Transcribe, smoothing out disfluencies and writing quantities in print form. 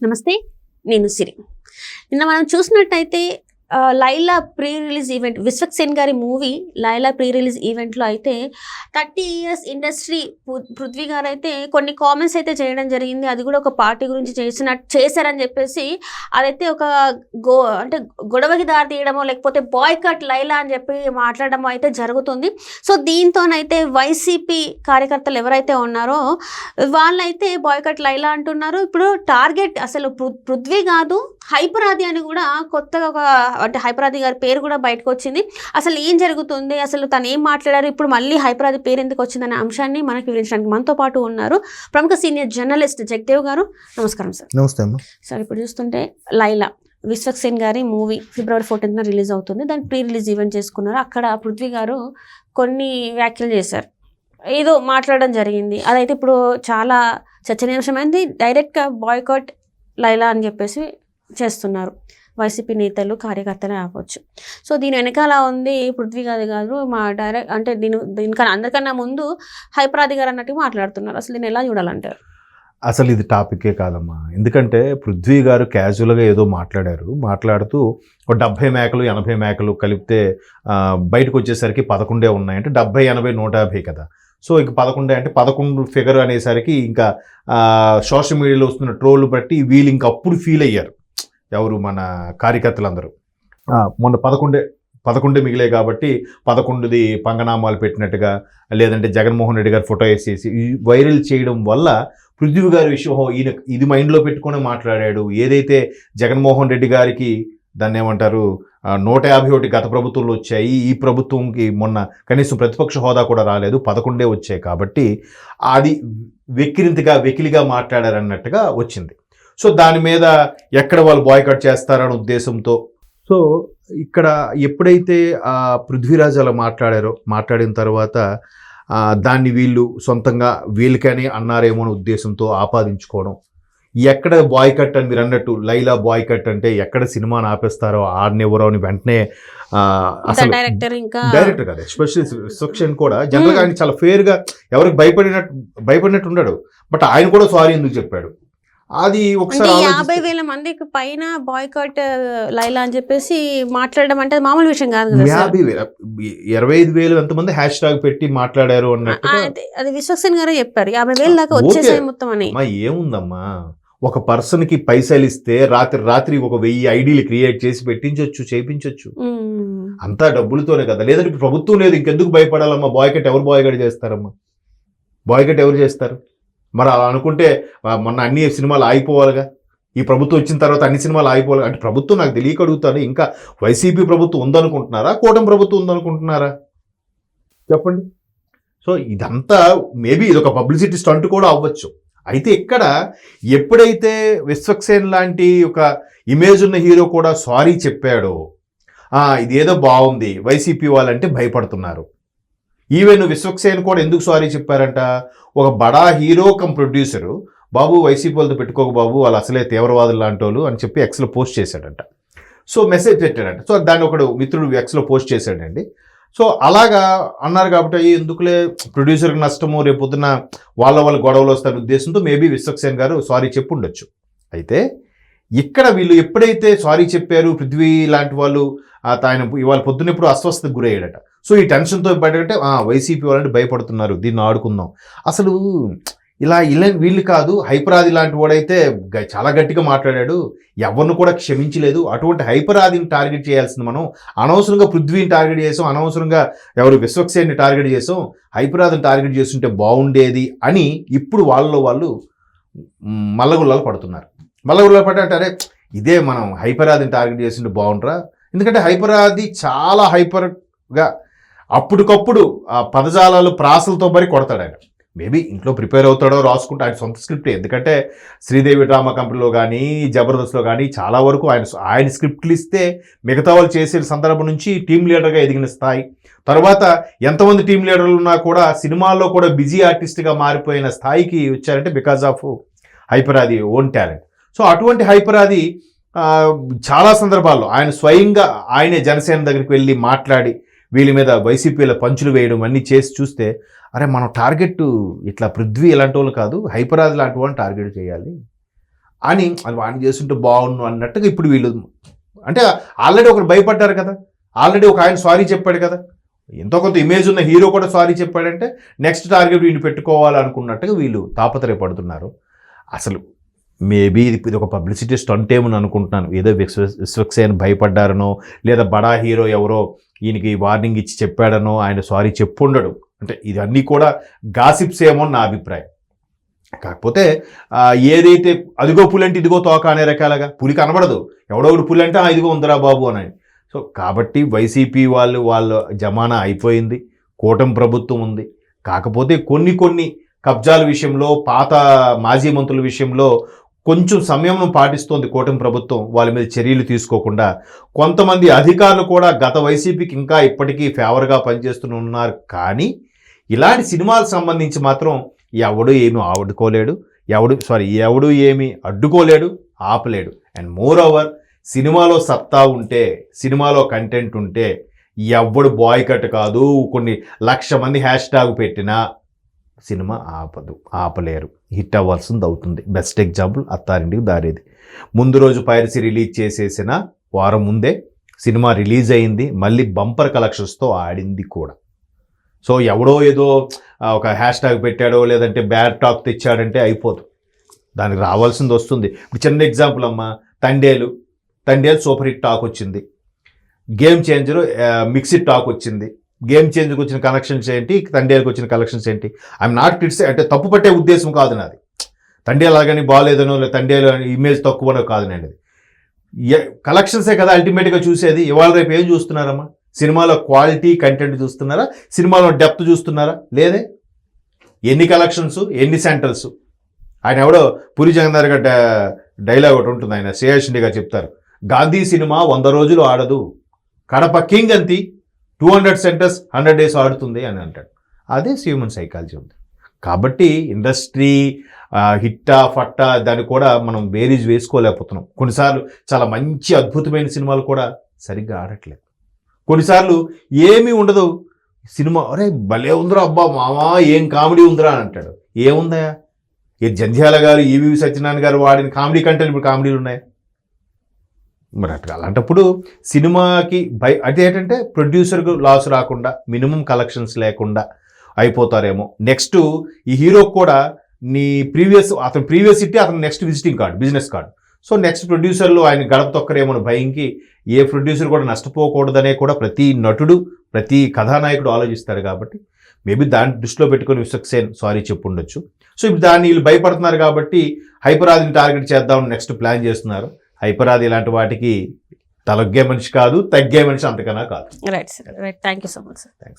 నమస్తే, నేను సిరి. నిన్న మనం చూసినట్టయితే Laila pre release event, Vishwak Sen గారి మూవీ లైలా ప్రీ రిలీజ్ ఈవెంట్లో అయితే 30 years ఇండస్ట్రీ పృథ్వీ గారు అయితే కొన్ని కామెంట్స్ అయితే చేయడం జరిగింది. అది కూడా ఒక పార్టీ గురించి చేశారని చెప్పేసి అదైతే ఒక అంటే గొడవకి దారి తీయడమో లేకపోతే బాయ్కట్ లైలా అని చెప్పి మాట్లాడడమో అయితే జరుగుతుంది. సో దీంతోనైతే వైసీపీ కార్యకర్తలు ఎవరైతే ఉన్నారో వాళ్ళైతే బాయ్కట్ లైలా అంటున్నారు. ఇప్పుడు టార్గెట్ అసలు పృథ్వీ కాదు, హైపరాది అని కూడా కొత్తగా ఒక అంటే హైపరాది గారి పేరు కూడా బయటకు వచ్చింది. అసలు ఏం జరుగుతుంది, అసలు తను ఏం మాట్లాడారు, ఇప్పుడు మళ్ళీ హైపరాది పేరు ఎందుకు వచ్చిందనే అంశాన్ని మనకు వివరించడానికి మనతో పాటు ఉన్నారు ప్రముఖ సీనియర్ జర్నలిస్ట్ జగదేవ్ గారు. నమస్కారం సార్. నమస్తే అమ్మా. సార్, ఇప్పుడు చూస్తుంటే లైలా విశ్వక్ సేన్ గారి మూవీ February 14th రిలీజ్ అవుతుంది. దాని ప్రీ రిలీజ్ ఈవెంట్ చేసుకున్నారు. అక్కడ పృథ్వీ గారు కొన్ని వ్యాఖ్యలు చేశారు, ఏదో మాట్లాడడం జరిగింది. అదైతే ఇప్పుడు చాలా చర్చనీయాంశమైంది. డైరెక్ట్గా బాయ్కాట్ లైలా అని చెప్పేసి చేస్తున్నారు వైసీపీ నేతలు, కార్యకర్తలే ఆపవచ్చు. సో దీని వెనకాల ఉంది పృథ్వీ గారు మా డైరెక్ట్ అంటే దీనికన్నా అందరికన్నా ముందు హైపరాది గారు అన్నట్టు మాట్లాడుతున్నారు. అసలు దీన్ని ఎలా చూడాలంటారు? అసలు ఇది టాపికే కాదమ్మా. ఎందుకంటే పృథ్వీ గారు క్యాజువల్గా ఏదో మాట్లాడుతూ ఒక 70 మేకలు 80 మేకలు కలిపితే బయటకు వచ్చేసరికి 11 ఉన్నాయంటే 70 80 150 కదా. సో ఇక 11 అంటే 11 ఫిగర్ అనేసరికి ఇంకా సోషల్ మీడియాలో వస్తున్న ట్రోల్ బట్టి వీళ్ళు ఇంకా అప్పుడు ఫీల్ అయ్యారు ఎవరు, మన కార్యకర్తలందరూ. మొన్న 11 మిగిలే కాబట్టి 11ది పంగనామాలు పెట్టినట్టుగా, లేదంటే జగన్మోహన్ రెడ్డి గారు ఫోటో వేసేసి వైరల్ చేయడం వల్ల పృథ్వీ గారి విషయం ఈయన ఇది మైండ్లో పెట్టుకొని మాట్లాడాడు. ఏదైతే జగన్మోహన్ రెడ్డి గారికి దాన్ని ఏమంటారు 151 గత ప్రభుత్వంలో వచ్చాయి, ఈ ప్రభుత్వంకి మొన్న కనీసం ప్రతిపక్ష హోదా కూడా రాలేదు, 11 వచ్చాయి కాబట్టి అది వెకిలిగా మాట్లాడారన్నట్టుగా వచ్చింది. సో దాని మీద ఎక్కడ వాళ్ళు బాయ్కాట్ చేస్తారనే ఉద్దేశంతో, సో ఇక్కడ ఎప్పుడైతే పృథ్వీరాజ్ అలా మాట్లాడిన తర్వాత దాన్ని వీళ్ళు సొంతంగా వీళ్ళకని అన్నారేమో అనే ఉద్దేశంతో ఆపాదించుకోవడం. ఎక్కడ బాయ్కట్ అని మీరు అన్నట్టు లైలా బాయ్కట్ అంటే ఎక్కడ సినిమాని ఆపేస్తారో ఆడనివ్వరో అని వెంటనే అసలు డైరెక్టర్ కదా, ఎస్పెషల్లీ విశ్వక్సేన్ కూడా జనరల్గా ఆయన చాలా ఫేర్గా ఎవరికి భయపడినట్టు ఉండడు. బట్ ఆయన కూడా సారీ ఎందుకు చెప్పాడు అది ఒకసారి 50,000 మందికి పైన బాయ్కాట్ లైలా అని చెప్పేసి మాట్లాడడం అంటే మామూలు విషయం కాదు కదా. 25,000 ఎంతమంది హ్యాష్ ట్యాగ్ పెట్టి మాట్లాడారు అన్నట్టు అది విశ్వక్ సేన్ గారే చెప్పారు. 50,000 దాకా వచ్చేసాయి మొత్తం అని. ఏముందమ్మా, ఒక పర్సన్ కి పైసలు ఇస్తే రాత్రి ఒక 1000 ఐడీలు క్రియేట్ చేసి పెట్టించవచ్చు, చేయించవచ్చు. అంతా డబ్బులతోనే కదా. లేదంటే ప్రభుత్వం లేదు, ఇంకెందుకు భయపడాలమ్మా? బాయ్కట్ ఎవరు బాయ్కట్ చేస్తారమ్మా? బాయ్కట్ ఎవరు చేస్తారు? మరి అలా అనుకుంటే మొన్న అన్ని సినిమాలు ఆగిపోవాలిగా. ఈ ప్రభుత్వం వచ్చిన తర్వాత అన్ని సినిమాలు ఆగిపోవాలి అంటే ప్రభుత్వం నాకు తెలియక అడుగుతాను, ఇంకా వైసీపీ ప్రభుత్వం ఉందనుకుంటున్నారా, కూటమి ప్రభుత్వం ఉందనుకుంటున్నారా చెప్పండి. సో ఇదంతా మేబీ ఇది ఒక పబ్లిసిటీ స్టంట్ కూడా అవ్వచ్చు. అయితే ఇక్కడ ఎప్పుడైతే విశ్వక్ సేన్ లాంటి ఒక ఇమేజ్ ఉన్న హీరో కూడా సారీ చెప్పాడో ఇదేదో బాగుంది, వైసీపీ వాళ్ళంటే భయపడుతున్నారు. ఈవెన్ విశ్వక్ సేన్ కూడా ఎందుకు సారీ చెప్పారంట, ఒక బడా హీరో కమ్ ప్రొడ్యూసరు బాబు వైసీపీ వాళ్ళతో పెట్టుకోక బాబు, వాళ్ళు అసలే తీవ్రవాదులు లాంటి వాళ్ళు అని చెప్పి ఎక్స్లో పోస్ట్ చేశాడంట. So message పెట్టాడంట. సో దాన్ని ఒకడు మిత్రుడు ఎక్స్లో పోస్ట్ చేశాడండి. సో అలాగా అన్నారు కాబట్టి ఎందుకులే ప్రొడ్యూసర్కి నష్టము, రేపు పొద్దున వాళ్ళ గొడవలు వస్తారనే ఉద్దేశంతో మేబీ విశ్వక్ సేన్ గారు సారీ చెప్పి ఉండొచ్చు. అయితే ఇక్కడ వీళ్ళు ఎప్పుడైతే సారీ చెప్పారు పృథ్వీ లాంటి వాళ్ళు, ఆయన ఇవాళ పొద్దున్న ఇప్పుడు అస్వస్థతకు గురయ్యాడట. సో ఈ టెన్షన్తో బయటంటే వైసీపీ వాళ్ళంటే భయపడుతున్నారు, దీన్ని ఆడుకుందాం. అసలు ఇలా వీళ్ళు కాదు, హైపరాది లాంటి వాడైతే చాలా గట్టిగా మాట్లాడాడు, ఎవరిని కూడా క్షమించలేదు. అటువంటి హైపరాదిని టార్గెట్ చేయాల్సింది మనం. అనవసరంగా పృథ్వీని టార్గెట్ చేసాం, అనవసరంగా ఎవరు విశ్వక్ సేన్ని టార్గెట్ చేసాం, హైపరాదిని టార్గెట్ చేస్తుంటే బాగుండేది అని ఇప్పుడు వాళ్ళు మల్లగుల్లాలు పడుతున్నారు. మల్లగుల్లాలు పడ్డారే ఇదే మనం హైపరాదిని టార్గెట్ చేస్తుంటే బాగుంటారా. ఎందుకంటే హైపరాది చాలా హైపర్గా అప్పటికప్పుడు పదజాలాలు ప్రాసలతో మరి కొడతాడు ఆయన. మేబీ ఇంట్లో ప్రిపేర్ అవుతాడో రాసుకుంటే ఆయన సొంత స్క్రిప్ట్. ఎందుకంటే శ్రీదేవి డ్రామా కంపెనీలో కానీ జబర్దస్త్లో కానీ చాలా వరకు ఆయన స్క్రిప్ట్లు ఇస్తే మిగతా వాళ్ళు చేసే సందర్భం నుంచి టీం లీడర్గా ఎదిగిన స్థాయి, తర్వాత ఎంతమంది టీం లీడర్లు ఉన్నా కూడా సినిమాల్లో కూడా బిజీ ఆర్టిస్ట్గా మారిపోయిన స్థాయికి వచ్చారంటే because of Hyper Aadi own talent. So అటువంటి హైపరాది చాలా సందర్భాల్లో ఆయన స్వయంగా ఆయనే జనసేన దగ్గరికి వెళ్ళి మాట్లాడి వీళ్ళ మీద వైసీపీల పంచులు వేయడం అన్నీ చేసి చూస్తే అరే మనం టార్గెట్ ఇట్లా పృథ్వీ ఇలాంటి వాళ్ళు కాదు, హైపరాజ్ లాంటి వాళ్ళని టార్గెట్ చేయాలి అని వాడిని చేస్తుంటే బాగుండు అన్నట్టుగా ఇప్పుడు వీళ్ళు అంటే ఆల్రెడీ ఒకరు భయపడ్డారు కదా, ఆల్రెడీ ఒక ఆయన సారీ చెప్పాడు కదా, ఎంతో కొంత ఇమేజ్ ఉన్న హీరో కూడా సారీ చెప్పాడంటే నెక్స్ట్ టార్గెట్ వీళ్ళు పెట్టుకోవాలనుకున్నట్టుగా వీళ్ళు తాపత్రయపడుతున్నారు. అసలు మేబీ ఇది ఒక పబ్లిసిటీ స్టంట్ ఏమని అనుకుంటున్నాను. ఏదో విశ్వక్సేన్ భయపడ్డారనో లేదా బడా హీరో ఎవరో ఈయనకి వార్నింగ్ ఇచ్చి చెప్పాడనో ఆయన సారీ చెప్పుండడు. అంటే ఇవన్నీ కూడా గాసిప్స్ ఏమో నా అభిప్రాయం. కాకపోతే ఏదైతే అదిగో పులి అంటే ఇదిగో తోక అనే రకాలుగా పులి కనబడదు, ఎవడో ఒకటి పులి అంటే ఇదిగో ఉందిరా బాబు అని. సో కాబట్టి వైసీపీ వాళ్ళ జమానా అయిపోయింది, కూటమి ప్రభుత్వం ఉంది. కాకపోతే కొన్ని కబ్జాల విషయంలో పాత మాజీ మంత్రుల విషయంలో కొంచెం సమయం పాటిస్తోంది కూటమి ప్రభుత్వం, వాళ్ళ మీద చర్యలు తీసుకోకుండా. కొంతమంది అధికారులు కూడా గత వైసీపీకి ఇంకా ఇప్పటికీ ఫేవర్గా పనిచేస్తున్నారు. కానీ ఇలాంటి సినిమాలకు సంబంధించి మాత్రం ఎవడు ఏమి ఆడుకోలేడు, ఎవడు ఏమి అడ్డుకోలేడు, ఆపలేడు. అండ్ మోర్ ఓవర్ సినిమాలో సత్తా ఉంటే, సినిమాలో కంటెంట్ ఉంటే ఎవడు బాయ్కట్ కాదు, కొన్ని 1,00,000 మంది హ్యాష్ ట్యాగ్ పెట్టినా సినిమా ఆపలేరు, హిట్ అవ్వాల్సింది అవుతుంది. Best example Attarintiki Daredi. ముందు రోజు పైరసీ రిలీజ్ చేసేసిన వారం ముందే సినిమా రిలీజ్ అయింది, మళ్ళీ బంపర్ కలెక్షన్స్తో ఆడింది కూడా. సో ఎవడో ఏదో ఒక హ్యాష్ ట్యాగ్ పెట్టాడో లేదంటే బ్యాడ్ టాక్ తెచ్చాడంటే అయిపోదు, దానికి రావాల్సింది వస్తుంది. ఇప్పుడు చిన్న ఎగ్జాంపుల్ అమ్మ, తండేలు సూపర్ హిట్ టాక్ వచ్చింది, గేమ్ చేంజర్ మిక్స్డ్ టాక్ వచ్చింది. గేమ్ చేంజర్కి వచ్చిన కలెక్షన్స్ ఏంటి, తండేలకు వచ్చిన కలెక్షన్స్ ఏంటి? ఐఎమ్ నాట్ క్రిటిసైజ్, అంటే తప్పు పట్టే ఉద్దేశం కాదు నాది. తండేలు అలాగని బాగాలేదనో లేదా తండేలు ఇమేజ్ తక్కువనో కాదు నేను. కలెక్షన్సే కదా అల్టిమేట్గా చూసేది. ఇవాళ రేపు ఏం చూస్తున్నారమ్మా? సినిమాలో క్వాలిటీ కంటెంట్ చూస్తున్నారా, సినిమాలో డెప్త్ చూస్తున్నారా? లేదే. ఎన్ని కలెక్షన్స్, ఎన్ని సెంటర్స్. ఆయన ఎవడో పూరి జగన్నాథ్ గారి డైలాగ్ ఒకటి ఉంటుంది, ఆయన శ్రేయస్ండిగా చెప్తారు, గాంధీ సినిమా 100 రోజులు ఆడదు, కడప కింగ్ అంతి 200 సెంటర్స్ 100 days ఆడుతుంది అని అంటాడు. అదే హ్యూమన్ సైకాలజీ ఉంది. కాబట్టి ఇండస్ట్రీ హిట్టా ఫట్టా దాన్ని కూడా మనం బేరీజ్ వేసుకోలేకపోతున్నాం. కొన్నిసార్లు చాలా మంచి అద్భుతమైన సినిమాలు కూడా సరిగ్గా ఆడట్లేదు. కొన్నిసార్లు ఏమీ ఉండదు, సినిమా అరే భలే ఉందిరా, అబ్బా మామా ఏం కామెడీ ఉందిరా అని అంటాడు. ఏముందా? ఏ జంధ్యాల గారు, ఈవి సత్యనారాయణ గారు వాడిన కామెడీ కంటే ఇప్పుడు కామెడీలు ఉన్నాయి. మరి అట్లా అలాంటప్పుడు సినిమాకి అదేంటంటే ప్రొడ్యూసర్కు లాస్ రాకుండా, మినిమం కలెక్షన్స్ లేకుండా అయిపోతారేమో. నెక్స్ట్ ఈ హీరోకి కూడా అతని ప్రీవియస్ ఇట్టి అతని next visiting card, business card. So next ప్రొడ్యూసర్లు ఆయన గడప తొక్కరేమో భయంకి ఏ ప్రొడ్యూసర్ కూడా నష్టపోకూడదనే కూడా ప్రతి నటుడు, ప్రతి కథానాయకుడు ఆలోచిస్తారు. కాబట్టి మేబీ దాన్ని దృష్టిలో పెట్టుకొని విశ్వక్సేన్ సారీ చెప్పుండొచ్చు. సో ఇప్పుడు దాన్ని వీళ్ళు భయపడుతున్నారు కాబట్టి హైపరాదిని టార్గెట్ చేద్దామని నెక్స్ట్ ప్లాన్ చేస్తున్నారు. హైపరాది ఇలాంటి వాటికి తలొగ్గే మనిషి కాదు, తగ్గే మనిషి అంతకన్నా కాదు. Right sir, right. Thank you so much sir. Thanks.